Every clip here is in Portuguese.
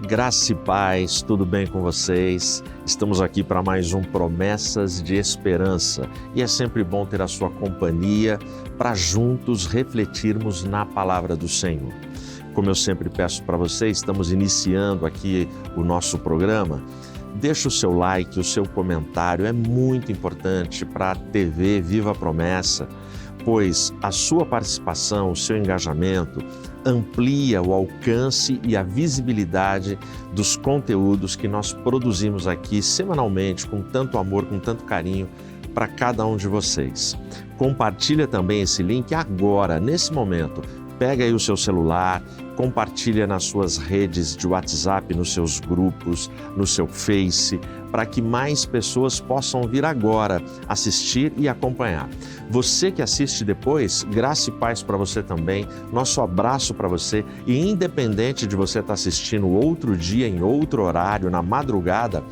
Graça e paz, tudo bem com vocês? Estamos aqui para mais um Promessas de Esperança e é sempre bom ter a sua companhia para juntos refletirmos na Palavra do Senhor. Como eu sempre peço para vocês, estamos iniciando aqui o nosso programa. Deixa o seu like, o seu comentário, é muito importante para a TV Viva a Promessa, pois a sua participação, o seu engajamento amplia o alcance e a visibilidade dos conteúdos que nós produzimos aqui semanalmente, com tanto amor, com tanto carinho para cada um de vocês. Compartilha também esse link agora, nesse momento. Pega aí o seu celular, compartilha nas suas redes de WhatsApp, nos seus grupos, no seu Face, para que mais pessoas possam vir agora assistir e acompanhar. Você que assiste depois, graça e paz para você também, nosso abraço para você e independente de você estar assistindo outro dia, em outro horário, na madrugada,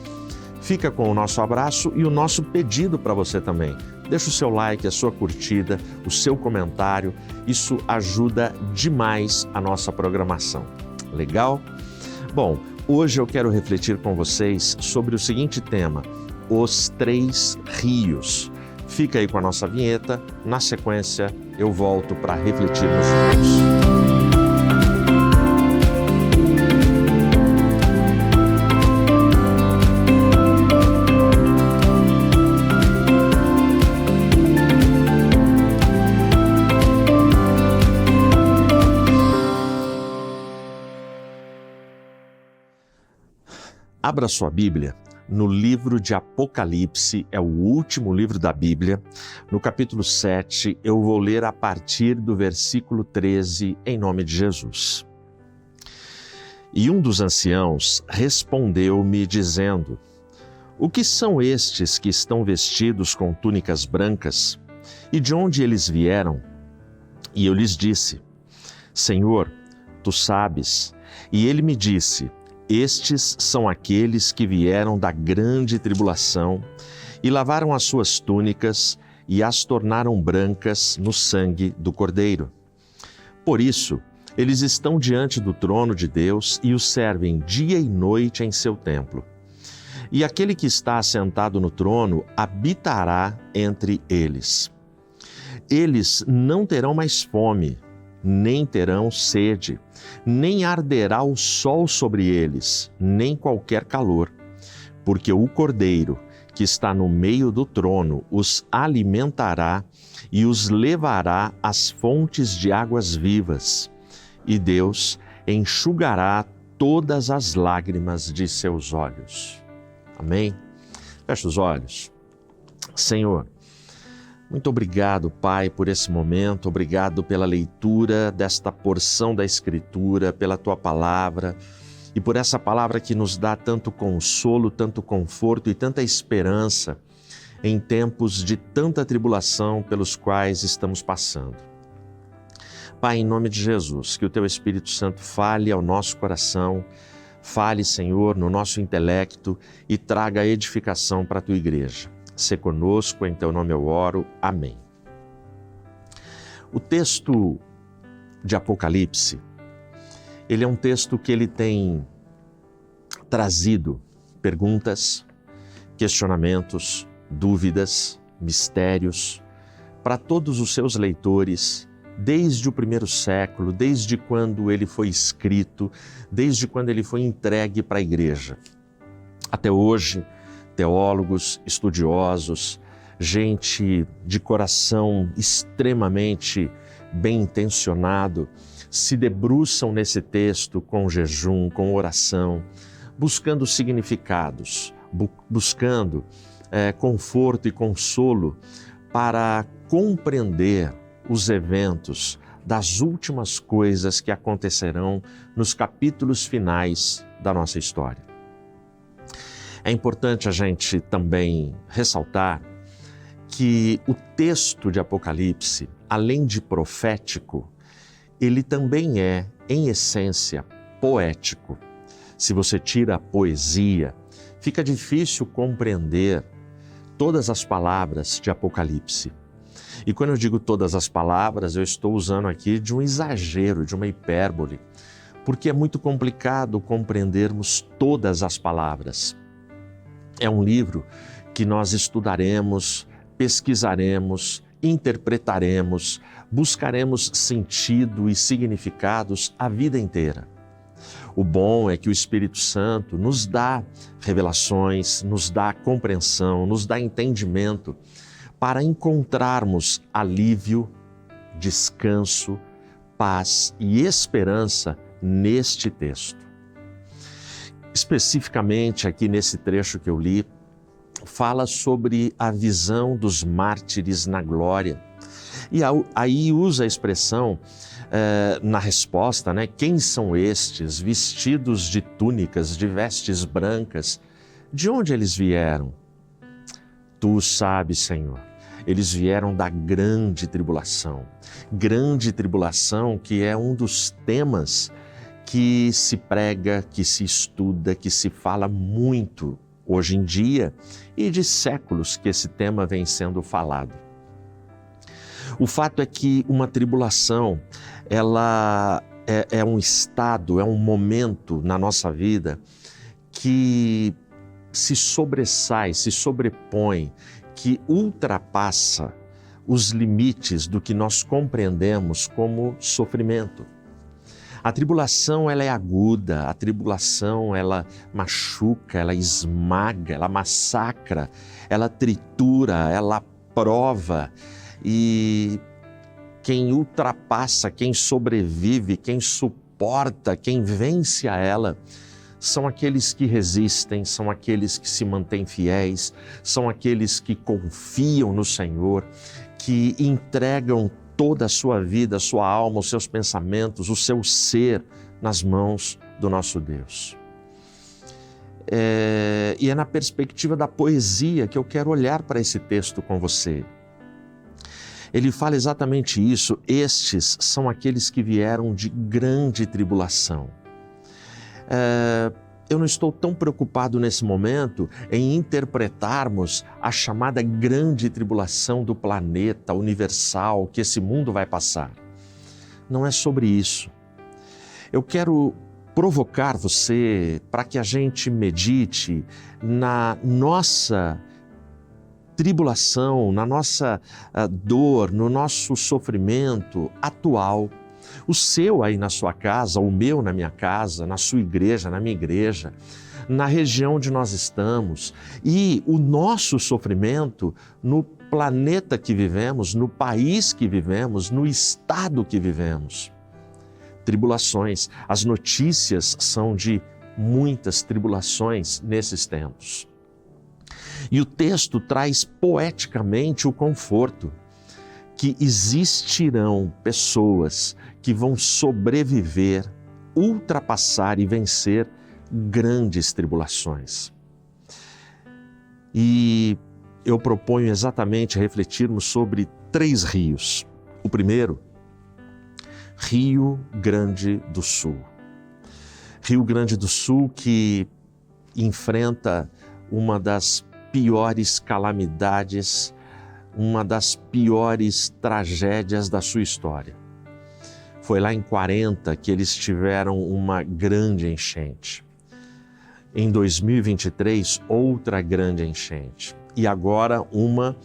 fica com o nosso abraço e o nosso pedido para você também. Deixa o seu like, a sua curtida, o seu comentário, isso ajuda demais a nossa programação. Legal? Bom, hoje eu quero refletir com vocês sobre o seguinte tema, os 3 rios. Fica aí com a nossa vinheta, na sequência eu volto para refletirmos juntos. Abra sua Bíblia no livro de Apocalipse, é o último livro da Bíblia. No capítulo 7, eu vou ler a partir do versículo 13, em nome de Jesus. E um dos anciãos respondeu-me dizendo: O que são estes que estão vestidos com túnicas brancas? E de onde eles vieram? E eu lhes disse: Senhor, tu sabes. E ele me disse: Estes são aqueles que vieram da grande tribulação e lavaram as suas túnicas e as tornaram brancas no sangue do Cordeiro. Por isso, eles estão diante do trono de Deus e o servem dia e noite em seu templo. E aquele que está assentado no trono habitará entre eles. Eles não terão mais fome, nem terão sede, nem arderá o sol sobre eles, nem qualquer calor, porque o Cordeiro, que está no meio do trono, os alimentará e os levará às fontes de águas vivas, e Deus enxugará todas as lágrimas de seus olhos. Amém? Feche os olhos. Senhor, muito obrigado, Pai, por esse momento, obrigado pela leitura desta porção da Escritura, pela Tua Palavra e por essa palavra que nos dá tanto consolo, tanto conforto e tanta esperança em tempos de tanta tribulação pelos quais estamos passando. Pai, em nome de Jesus, que o Teu Espírito Santo fale ao nosso coração, fale, Senhor, no nosso intelecto e traga edificação para a Tua igreja. Sê conosco, em Teu nome eu oro. Amém. O texto de Apocalipse, ele é um texto que ele tem trazido perguntas, questionamentos, dúvidas, mistérios para todos os seus leitores, desde o primeiro século, desde quando ele foi escrito, desde quando ele foi entregue para a igreja. Até hoje, teólogos, estudiosos, gente de coração extremamente bem intencionado, se debruçam nesse texto com jejum, com oração, buscando significados, buscando conforto e consolo para compreender os eventos das últimas coisas que acontecerão nos capítulos finais da nossa história. É importante a gente também ressaltar que o texto de Apocalipse, além de profético, ele também é, em essência, poético. Se você tira a poesia, fica difícil compreender todas as palavras de Apocalipse. E quando eu digo todas as palavras, eu estou usando aqui de um exagero, de uma hipérbole, porque é muito complicado compreendermos todas as palavras. É um livro que nós estudaremos, pesquisaremos, interpretaremos, buscaremos sentido e significados a vida inteira. O bom é que o Espírito Santo nos dá revelações, nos dá compreensão, nos dá entendimento para encontrarmos alívio, descanso, paz e esperança neste texto. Especificamente aqui nesse trecho que eu li, fala sobre a visão dos mártires na glória. E aí usa a expressão na resposta, né? Quem são estes, vestidos de túnicas, de vestes brancas? De onde eles vieram? Tu sabes, Senhor. Eles vieram da grande tribulação. Grande tribulação que é um dos temas que se prega, que se estuda, que se fala muito hoje em dia e de séculos que esse tema vem sendo falado. O fato é que uma tribulação, ela é um estado, é um momento na nossa vida que se sobressai, se sobrepõe, que ultrapassa os limites do que nós compreendemos como sofrimento. A tribulação, ela é aguda, a tribulação, ela machuca, ela esmaga, ela massacra, ela tritura, ela prova. E quem ultrapassa, quem sobrevive, quem suporta, quem vence a ela, são aqueles que resistem, são aqueles que se mantêm fiéis, são aqueles que confiam no Senhor, que entregam toda a sua vida, a sua alma, os seus pensamentos, o seu ser nas mãos do nosso Deus. E é na perspectiva da poesia que eu quero olhar para esse texto com você. Ele fala exatamente isso. Estes são aqueles que vieram de grande tribulação. Eu não estou tão preocupado nesse momento em interpretarmos a chamada grande tribulação do planeta universal que esse mundo vai passar. Não é sobre isso. Eu quero provocar você para que a gente medite na nossa tribulação, na nossa dor, no nosso sofrimento atual. O seu aí na sua casa, o meu na minha casa, na sua igreja, na minha igreja, na região onde nós estamos, e o nosso sofrimento no planeta que vivemos, no país que vivemos, no estado que vivemos. Tribulações. As notícias são de muitas tribulações nesses tempos. E o texto traz poeticamente o conforto que existirão pessoas que vão sobreviver, ultrapassar e vencer grandes tribulações. E eu proponho exatamente refletirmos sobre 3 rios. O primeiro, Rio Grande do Sul. Rio Grande do Sul que enfrenta uma das piores calamidades, uma das piores tragédias da sua história. Foi lá em 40 que eles tiveram uma grande enchente. Em 2023, outra grande enchente. E agora uma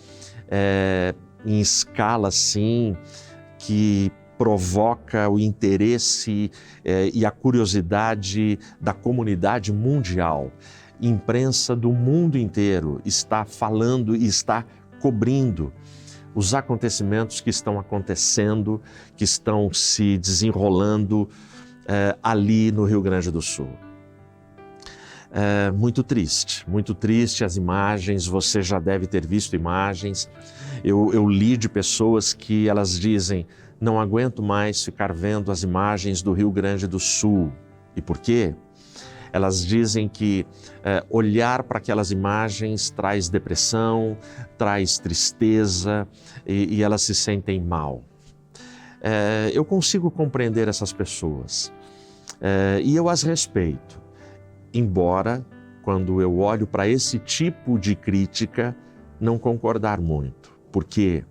em escala assim, que provoca o interesse e a curiosidade da comunidade mundial. Imprensa do mundo inteiro está falando e está cobrindo os acontecimentos que estão acontecendo, que estão se desenrolando ali no Rio Grande do Sul. Muito triste as imagens, você já deve ter visto imagens. Eu li de pessoas que elas dizem, não aguento mais ficar vendo as imagens do Rio Grande do Sul. E por quê? Elas dizem que olhar para aquelas imagens traz depressão, traz tristeza e elas se sentem mal. Eu consigo compreender essas pessoas e eu as respeito, embora quando eu olho para esse tipo de crítica não concordar muito, porque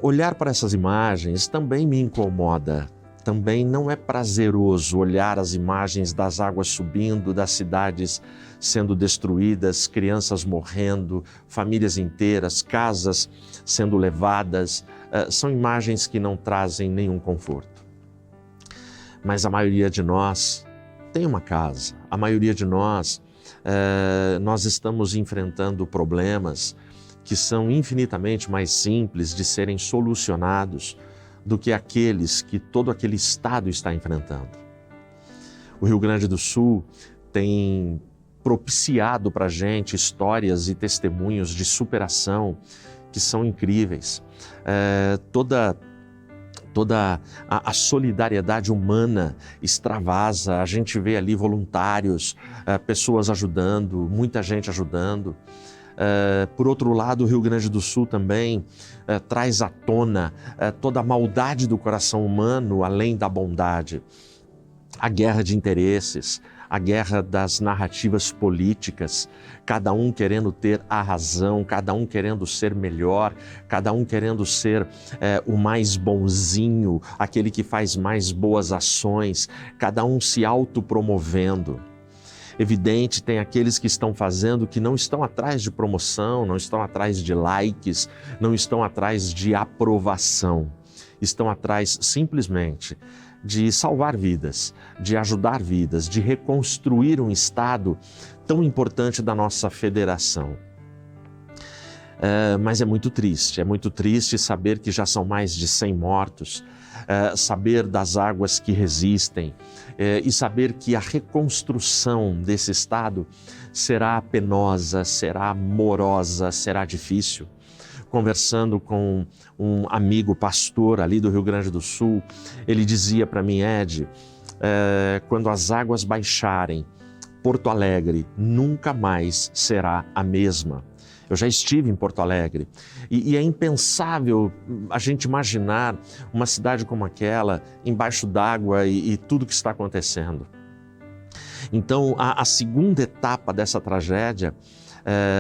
olhar para essas imagens também me incomoda. Também não é prazeroso olhar as imagens das águas subindo, das cidades sendo destruídas, crianças morrendo, famílias inteiras, casas sendo levadas. São imagens que não trazem nenhum conforto. Mas a maioria de nós tem uma casa, a maioria de nós estamos enfrentando problemas que são infinitamente mais simples de serem solucionados do que aqueles que todo aquele estado está enfrentando. O Rio Grande do Sul tem propiciado para a gente histórias e testemunhos de superação que são incríveis. Toda a solidariedade humana extravasa, a gente vê ali voluntários, pessoas ajudando, muita gente ajudando. Por outro lado, o Rio Grande do Sul também traz à tona toda a maldade do coração humano, além da bondade. A guerra de interesses, a guerra das narrativas políticas, cada um querendo ter a razão, cada um querendo ser melhor, cada um querendo ser o mais bonzinho, aquele que faz mais boas ações, cada um se autopromovendo. Evidente, tem aqueles que estão fazendo que não estão atrás de promoção, não estão atrás de likes, não estão atrás de aprovação. Estão atrás simplesmente de salvar vidas, de ajudar vidas, de reconstruir um estado tão importante da nossa federação. Mas é muito triste saber que já são mais de 100 mortos, saber das águas que resistem e saber que a reconstrução desse estado será penosa, será morosa, será difícil. Conversando com um amigo pastor ali do Rio Grande do Sul, ele dizia para mim: Ed, quando as águas baixarem, Porto Alegre nunca mais será a mesma. Eu já estive em Porto Alegre e é impensável a gente imaginar uma cidade como aquela embaixo d'água e tudo que está acontecendo. Então, a segunda etapa dessa tragédia,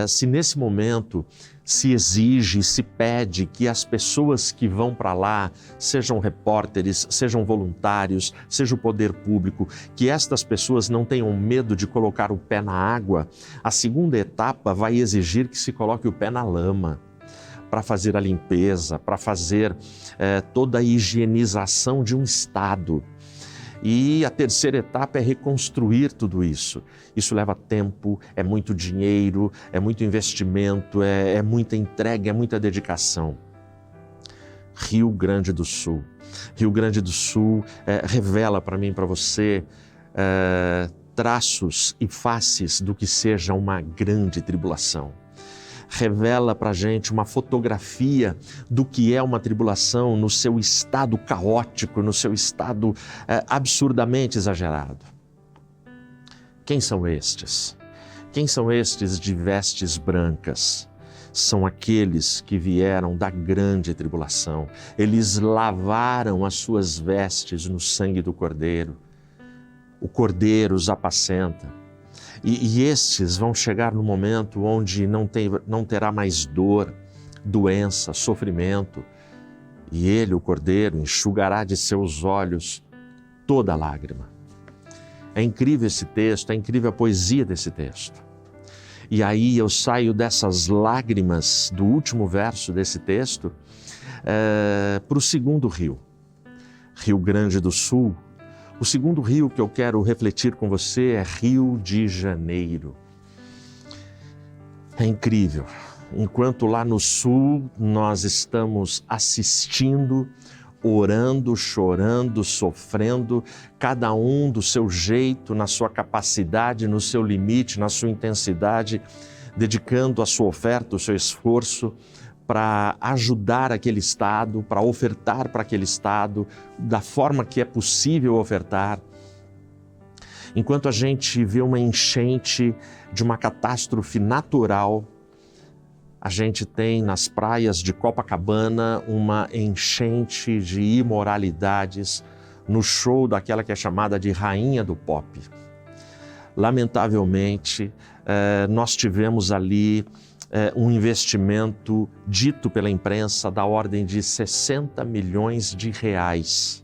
se nesse momento se exige, se pede que as pessoas que vão para lá, sejam repórteres, sejam voluntários, seja o poder público, que estas pessoas não tenham medo de colocar o pé na água, a segunda etapa vai exigir que se coloque o pé na lama para fazer a limpeza, para fazer toda a higienização de um estado. E a terceira etapa é reconstruir tudo isso. Isso leva tempo, é muito dinheiro, é muito investimento, é muita entrega, é muita dedicação. Rio Grande do Sul. Rio Grande do Sul revela para mim e para você traços e faces do que seja uma grande tribulação. Revela para a gente uma fotografia do que é uma tribulação no seu estado caótico, no seu estado absurdamente exagerado. Quem são estes? Quem são estes de vestes brancas? São aqueles que vieram da grande tribulação. Eles lavaram as suas vestes no sangue do Cordeiro. O Cordeiro os apacenta. E estes vão chegar no momento onde não terá mais dor, doença, sofrimento. E Ele, o Cordeiro, enxugará de seus olhos toda lágrima. É incrível esse texto, é incrível a poesia desse texto. E aí eu saio dessas lágrimas do último verso desse texto para o segundo rio, Rio Grande do Sul. O segundo rio que eu quero refletir com você é Rio de Janeiro. É incrível. Enquanto lá no sul nós estamos assistindo, orando, chorando, sofrendo, cada um do seu jeito, na sua capacidade, no seu limite, na sua intensidade, dedicando a sua oferta, o seu esforço para ajudar aquele estado, para ofertar para aquele estado da forma que é possível ofertar. Enquanto a gente vê uma enchente de uma catástrofe natural, a gente tem nas praias de Copacabana uma enchente de imoralidades no show daquela que é chamada de rainha do pop. Lamentavelmente, nós tivemos ali um investimento dito pela imprensa da ordem de 60 milhões de reais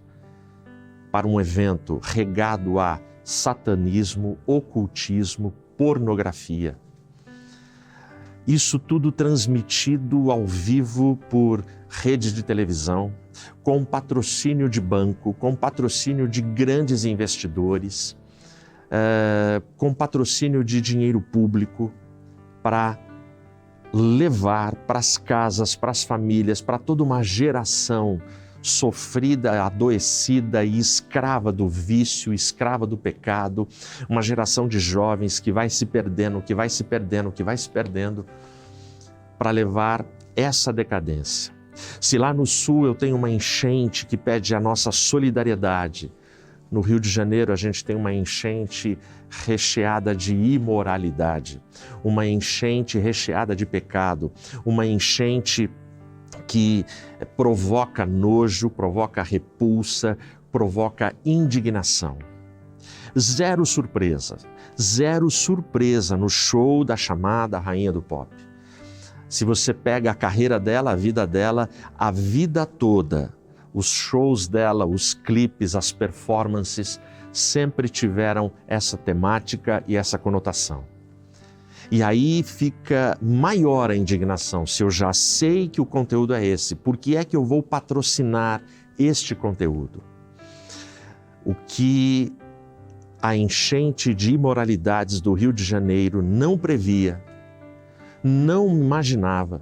para um evento regado a satanismo, ocultismo, pornografia. Isso tudo transmitido ao vivo por redes de televisão, com patrocínio de banco, com patrocínio de grandes investidores, com patrocínio de dinheiro público para levar para as casas, para as famílias, para toda uma geração sofrida, adoecida e escrava do vício, escrava do pecado, uma geração de jovens que vai se perdendo, que vai se perdendo, que vai se perdendo, para levar essa decadência. Se lá no sul eu tenho uma enchente que pede a nossa solidariedade, no Rio de Janeiro a gente tem uma enchente recheada de imoralidade, uma enchente recheada de pecado, uma enchente que provoca nojo, provoca repulsa, provoca indignação. Zero surpresa no show da chamada Rainha do Pop. Se você pega a carreira dela, a vida toda, os shows dela, os clipes, as performances, sempre tiveram essa temática e essa conotação. E aí fica maior a indignação. Se eu já sei que o conteúdo é esse, por que é que eu vou patrocinar este conteúdo? O que a enchente de imoralidades do Rio de Janeiro não previa, não imaginava,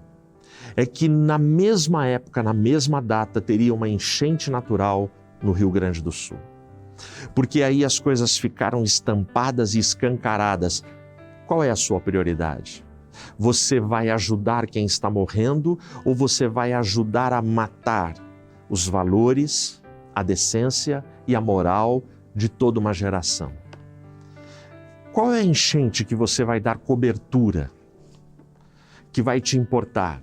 é que na mesma época, na mesma data, teria uma enchente natural no Rio Grande do Sul. Porque aí as coisas ficaram estampadas e escancaradas. Qual é a sua prioridade? Você vai ajudar quem está morrendo ou você vai ajudar a matar os valores, a decência e a moral de toda uma geração? Qual é a enchente que você vai dar cobertura, que vai te importar?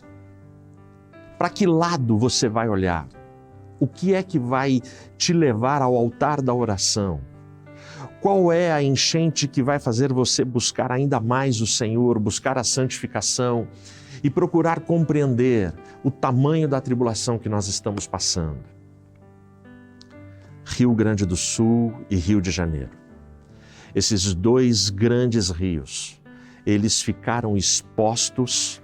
Para que lado você vai olhar? O que é que vai te levar ao altar da oração? Qual é a enchente que vai fazer você buscar ainda mais o Senhor, buscar a santificação e procurar compreender o tamanho da tribulação que nós estamos passando? Rio Grande do Sul e Rio de Janeiro. Esses dois grandes rios, eles ficaram expostos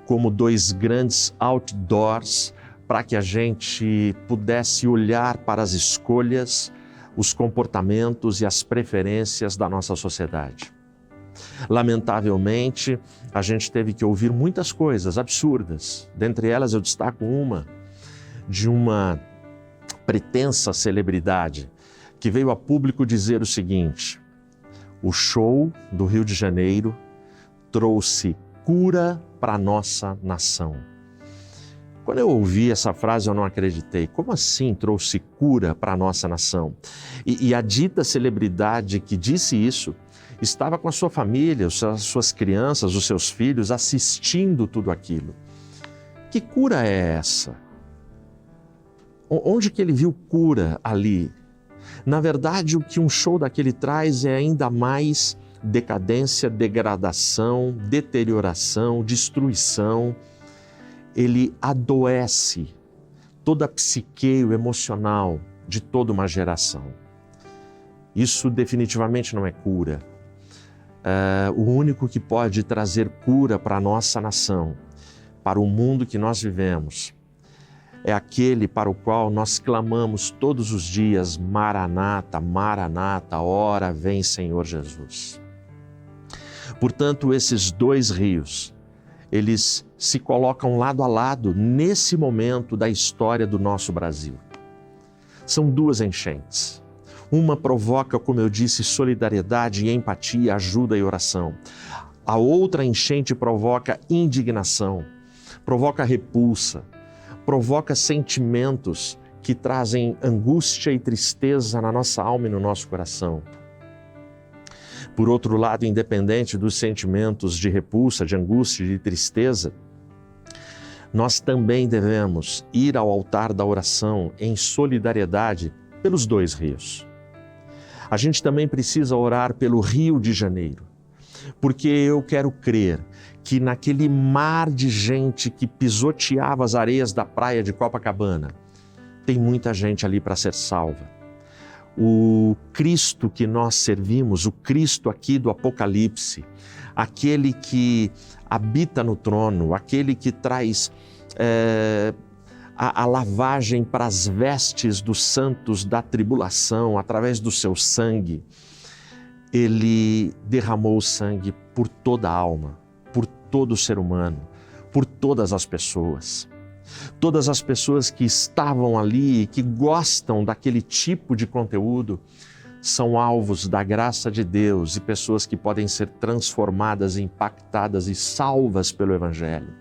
como dois grandes outdoors para que a gente pudesse olhar para as escolhas, os comportamentos e as preferências da nossa sociedade. Lamentavelmente, a gente teve que ouvir muitas coisas absurdas. Dentre elas, eu destaco uma de uma pretensa celebridade que veio a público dizer o seguinte: o show do Rio de Janeiro trouxe cura para a nossa nação. Quando eu ouvi essa frase, eu não acreditei. Como assim trouxe cura para a nossa nação? E a dita celebridade que disse isso estava com a sua família, as suas crianças, os seus filhos, assistindo tudo aquilo. Que cura é essa? Onde que ele viu cura ali? Na verdade, o que um show daquele traz é ainda mais decadência, degradação, deterioração, destruição. Ele adoece toda a psique emocional de toda uma geração. Isso definitivamente não é cura. O único que pode trazer cura para a nossa nação, para o mundo que nós vivemos, é aquele para o qual nós clamamos todos os dias: Maranata, Maranata, ora vem Senhor Jesus. Portanto, esses dois rios, eles se colocam lado a lado nesse momento da história do nosso Brasil. São duas enchentes. Uma provoca, como eu disse, solidariedade e empatia, ajuda e oração. A outra enchente provoca indignação, provoca repulsa, provoca sentimentos que trazem angústia e tristeza na nossa alma e no nosso coração. Por outro lado, independente dos sentimentos de repulsa, de angústia e de tristeza, nós também devemos ir ao altar da oração em solidariedade pelos dois rios. A gente também precisa orar pelo Rio de Janeiro, porque eu quero crer que naquele mar de gente que pisoteava as areias da praia de Copacabana, tem muita gente ali para ser salva. O Cristo que nós servimos, o Cristo aqui do Apocalipse, aquele que habita no trono, aquele que traz a lavagem para as vestes dos santos da tribulação, através do seu sangue, ele derramou o sangue por toda a alma, por todo o ser humano, por todas as pessoas. Todas as pessoas que estavam ali e que gostam daquele tipo de conteúdo são alvos da graça de Deus e pessoas que podem ser transformadas, impactadas e salvas pelo Evangelho.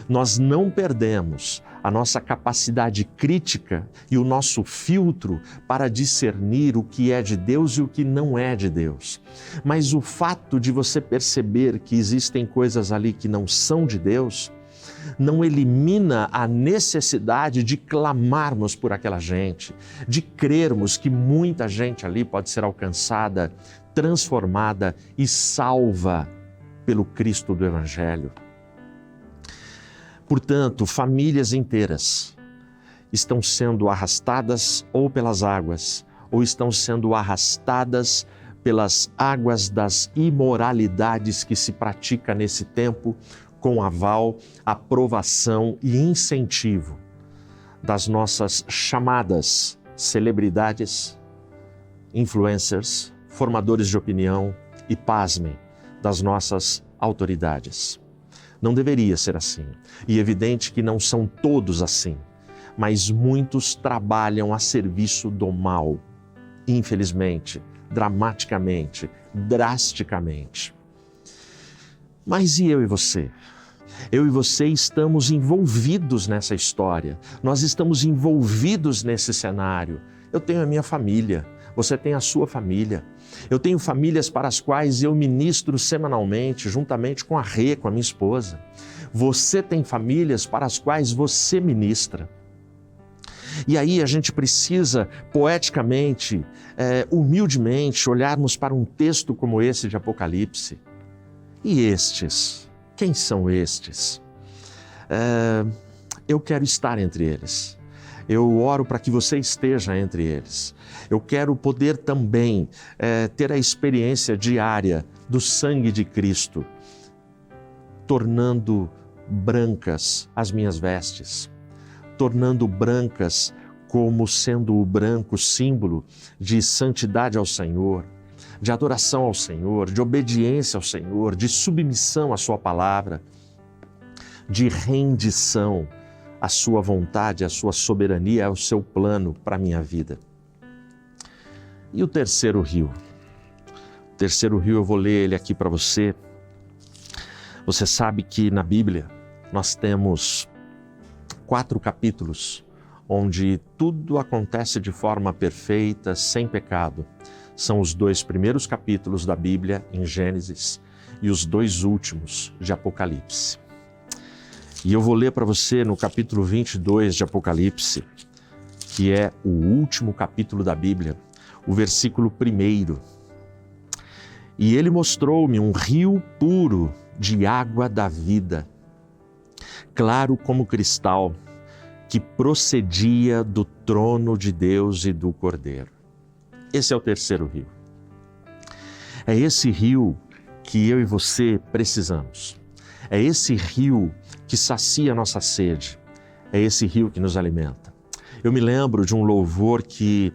Nós não perdemos a nossa capacidade crítica e o nosso filtro para discernir o que é de Deus e o que não é de Deus. Mas o fato de você perceber que existem coisas ali que não são de Deus, não elimina a necessidade de clamarmos por aquela gente, de crermos que muita gente ali pode ser alcançada, transformada e salva pelo Cristo do Evangelho. Portanto, famílias inteiras estão sendo arrastadas ou pelas águas, ou estão sendo arrastadas pelas águas das imoralidades que se pratica nesse tempo, com aval, aprovação e incentivo das nossas chamadas celebridades, influencers, formadores de opinião e, pasmem, das nossas autoridades. Não deveria ser assim. E é evidente que não são todos assim, mas muitos trabalham a serviço do mal, infelizmente, dramaticamente, drasticamente. Mas e eu e você? Eu e você estamos envolvidos nessa história, nós estamos envolvidos nesse cenário. Eu tenho a minha família, você tem a sua família. Eu tenho famílias para as quais eu ministro semanalmente, juntamente com a Rê, com a minha esposa. Você tem famílias para as quais você ministra. E aí a gente precisa, poeticamente, humildemente, olharmos para um texto como esse de Apocalipse. E estes? Quem são estes? Eu quero estar entre eles. Eu oro para que você esteja entre eles. Eu quero poder também ter a experiência diária do sangue de Cristo, tornando brancas as minhas vestes, tornando brancas como sendo o branco símbolo de santidade ao Senhor, de adoração ao Senhor, de obediência ao Senhor, de submissão à sua palavra, de rendição à sua vontade, à sua soberania, ao seu plano para a minha vida. E o terceiro rio? O terceiro rio, eu vou ler ele aqui para você. Você sabe que na Bíblia nós temos 4 capítulos onde tudo acontece de forma perfeita, sem pecado. São os 2 primeiros capítulos da Bíblia, em Gênesis, e os 2 últimos de Apocalipse. E eu vou ler para você no capítulo 22 de Apocalipse, que é o último capítulo da Bíblia, o versículo 1. E ele mostrou-me um rio puro de água da vida, claro como cristal, que procedia do trono de Deus e do Cordeiro. Esse é o terceiro rio. É esse rio que eu e você precisamos. É esse rio que sacia a nossa sede. É esse rio que nos alimenta. Eu me lembro de um louvor que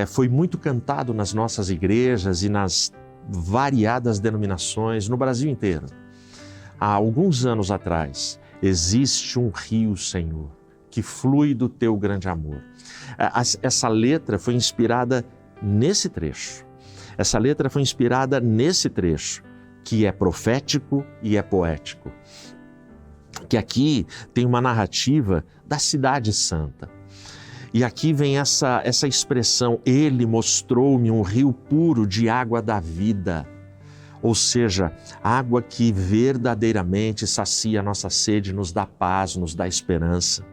foi muito cantado nas nossas igrejas e nas variadas denominações no Brasil inteiro. Há alguns anos atrás, existe um rio, Senhor, que flui do teu grande amor. Essa letra foi inspirada nesse trecho. Essa letra foi inspirada nesse trecho, que é profético e é poético. Que aqui tem uma narrativa da cidade santa. E aqui vem essa expressão, ele mostrou-me um rio puro de água da vida. Ou seja, água que verdadeiramente sacia a nossa sede, nos dá paz, nos dá esperança.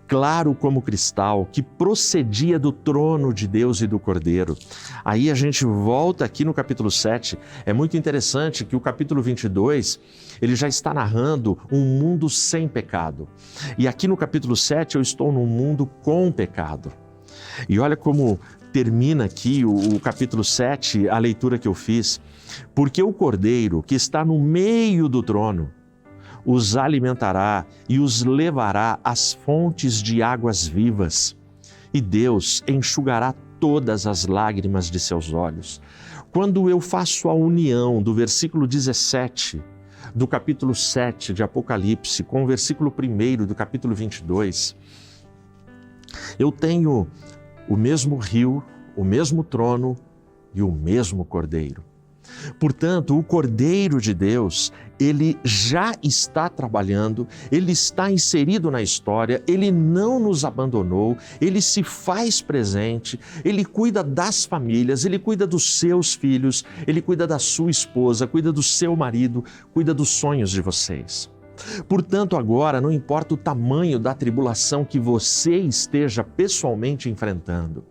Claro como cristal, que procedia do trono de Deus e do Cordeiro. Aí a gente volta aqui no capítulo 7. É muito interessante que o capítulo 22, ele já está narrando um mundo sem pecado. E aqui no capítulo 7 eu estou num mundo com pecado. E olha como termina aqui o capítulo 7, a leitura que eu fiz. Porque o Cordeiro que está no meio do trono os alimentará e os levará às fontes de águas vivas. E Deus enxugará todas as lágrimas de seus olhos. Quando eu faço a união do versículo 17 do capítulo 7 de Apocalipse com o versículo 1 do capítulo 22, eu tenho o mesmo rio, o mesmo trono e o mesmo Cordeiro. Portanto, o Cordeiro de Deus, ele já está trabalhando, ele está inserido na história, ele não nos abandonou, ele se faz presente, ele cuida das famílias, ele cuida dos seus filhos, ele cuida da sua esposa, cuida do seu marido, cuida dos sonhos de vocês. Portanto, agora, não importa o tamanho da tribulação que você esteja pessoalmente enfrentando,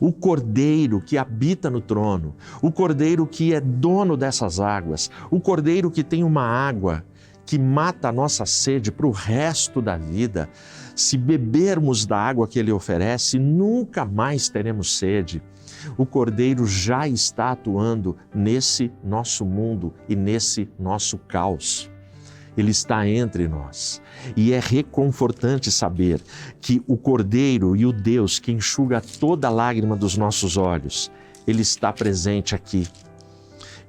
o Cordeiro que habita no trono, o Cordeiro que é dono dessas águas, o Cordeiro que tem uma água que mata a nossa sede para o resto da vida. Se bebermos da água que Ele oferece, nunca mais teremos sede. O Cordeiro já está atuando nesse nosso mundo e nesse nosso caos. Ele está entre nós. E é reconfortante saber que o Cordeiro e o Deus que enxuga toda lágrima dos nossos olhos, Ele está presente aqui.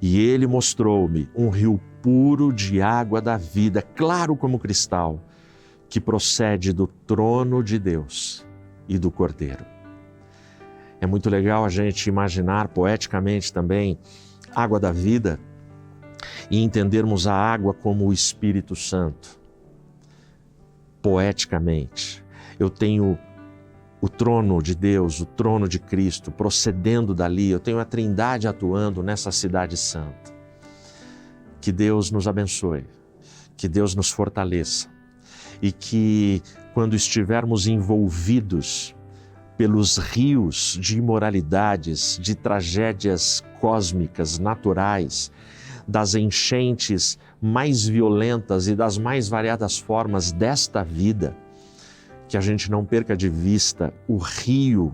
E Ele mostrou-me um rio puro de água da vida, claro como cristal, que procede do trono de Deus e do Cordeiro. É muito legal a gente imaginar poeticamente também água da vida e entendermos a água como o Espírito Santo. Poeticamente, eu tenho o trono de Deus, o trono de Cristo procedendo dali, eu tenho a Trindade atuando nessa cidade santa. Que Deus nos abençoe, que Deus nos fortaleça e que quando estivermos envolvidos pelos rios de imoralidades, de tragédias cósmicas, naturais, das enchentes mais violentas e das mais variadas formas desta vida, que a gente não perca de vista o rio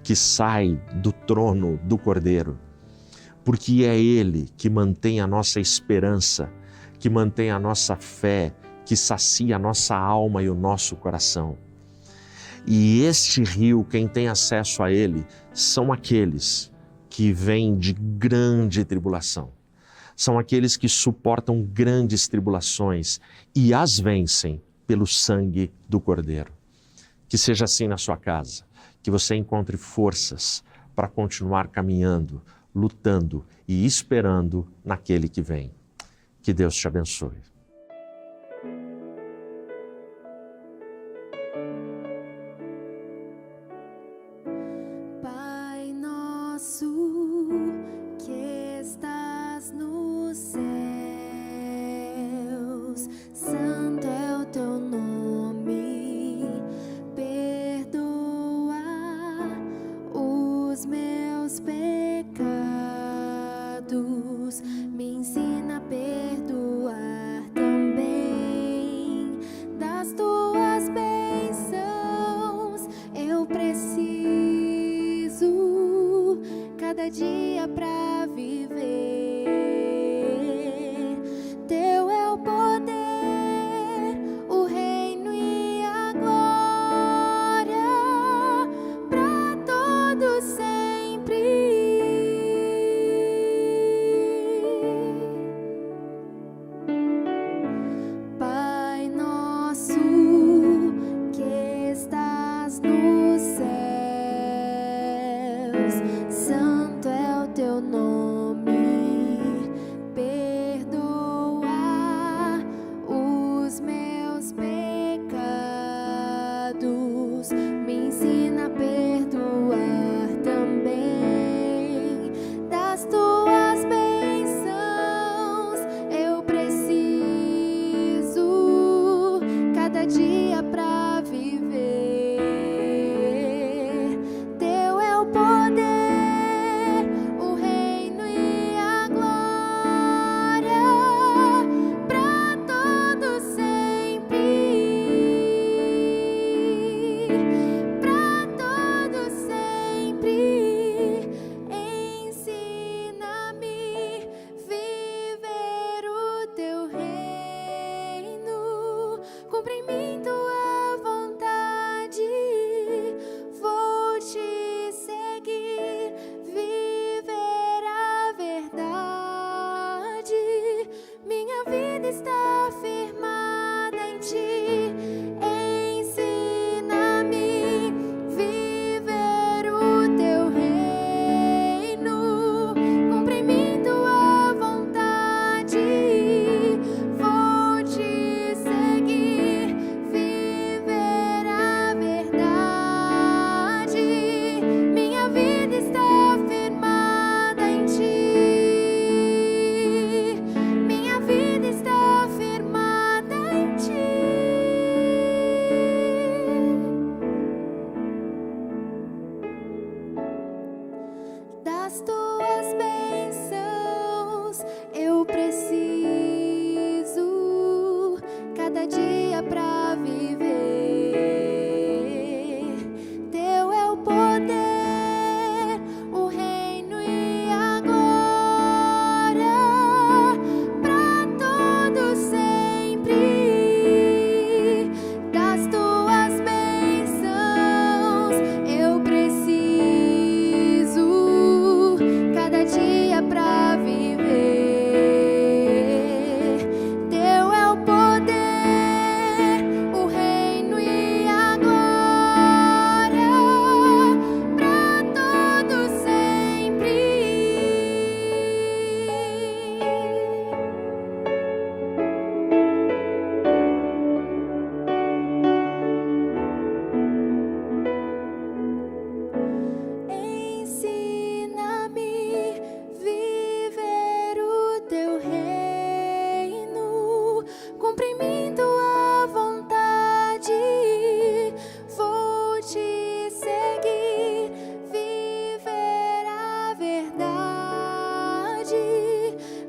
que sai do trono do Cordeiro, porque é Ele que mantém a nossa esperança, que mantém a nossa fé, que sacia a nossa alma e o nosso coração. E este rio, quem tem acesso a ele, são aqueles que vêm de grande tribulação. São aqueles que suportam grandes tribulações e as vencem pelo sangue do Cordeiro. Que seja assim na sua casa, que você encontre forças para continuar caminhando, lutando e esperando naquele que vem. Que Deus te abençoe. Pai nosso que estás nos céus, santo é o teu nome, perdoa os meus pecados, me ensina a perdoar também das tuas bênçãos. Eu preciso cada dia pra viver. Teu é o poder, o reino e a glória pra todos sempre. Pai nosso que estás nos céus, santo é o teu nome, perdoa os meus pecados, me ensina a perdoar também das tuas bênçãos. Eu preciso cada dia pra viver. Teu é o poder, das tuas bênçãos. Eu preciso cada dia pra viver. Teu é o poder, o reino e a glória pra todo sempre. Das tuas bênçãos eu preciso cada dia pra viver. Teu é o poder, o reino e a glória pra todo sempre. Ensina-me viver o teu reino, cumprindo a vontade. Vou te seguir, viver a verdade.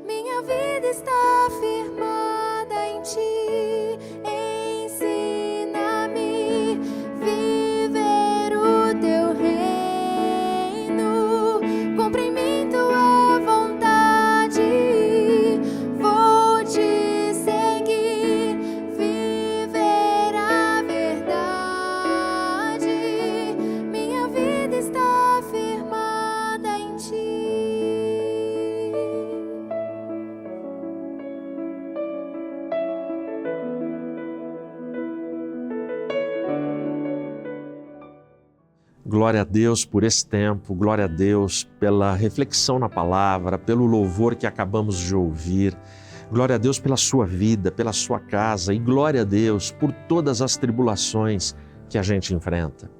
Minha vida está firmada em ti. Ensina-me viver o teu reino, cumprindo a vontade. Vou te seguir, viver a verdade. Minha vida está firmada em ti. Glória a Deus por esse tempo, glória a Deus pela reflexão na palavra, pelo louvor que acabamos de ouvir. Glória a Deus pela sua vida, pela sua casa e glória a Deus por todas as tribulações que a gente enfrenta.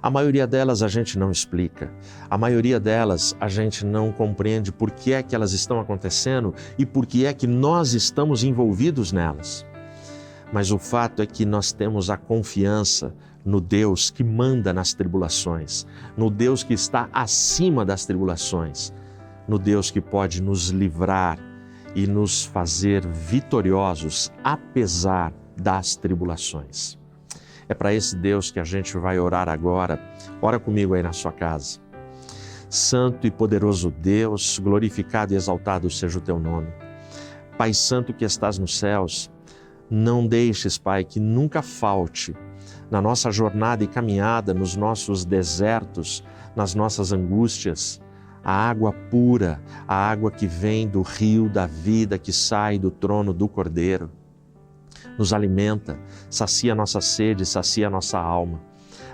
A maioria delas a gente não explica, a maioria delas a gente não compreende por que é que elas estão acontecendo e por que é que nós estamos envolvidos nelas. Mas o fato é que nós temos a confiança no Deus que manda nas tribulações, no Deus que está acima das tribulações, no Deus que pode nos livrar e nos fazer vitoriosos apesar das tribulações. É para esse Deus que a gente vai orar agora. Ora comigo aí na sua casa. Santo e poderoso Deus, glorificado e exaltado seja o teu nome. Pai Santo que estás nos céus, não deixes, Pai, que nunca falte na nossa jornada e caminhada, nos nossos desertos, nas nossas angústias, a água pura, a água que vem do rio da vida, que sai do trono do Cordeiro. Nos alimenta, sacia a nossa sede, sacia a nossa alma.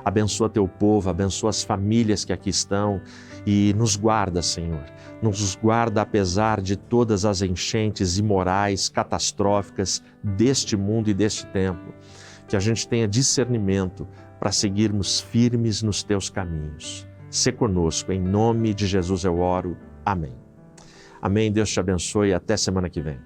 Abençoa teu povo, abençoa as famílias que aqui estão e nos guarda, Senhor. Nos guarda apesar de todas as enchentes imorais, catastróficas deste mundo e deste tempo. Que a gente tenha discernimento para seguirmos firmes nos teus caminhos. Sê conosco, em nome de Jesus eu oro. Amém. Amém, Deus te abençoe e até semana que vem.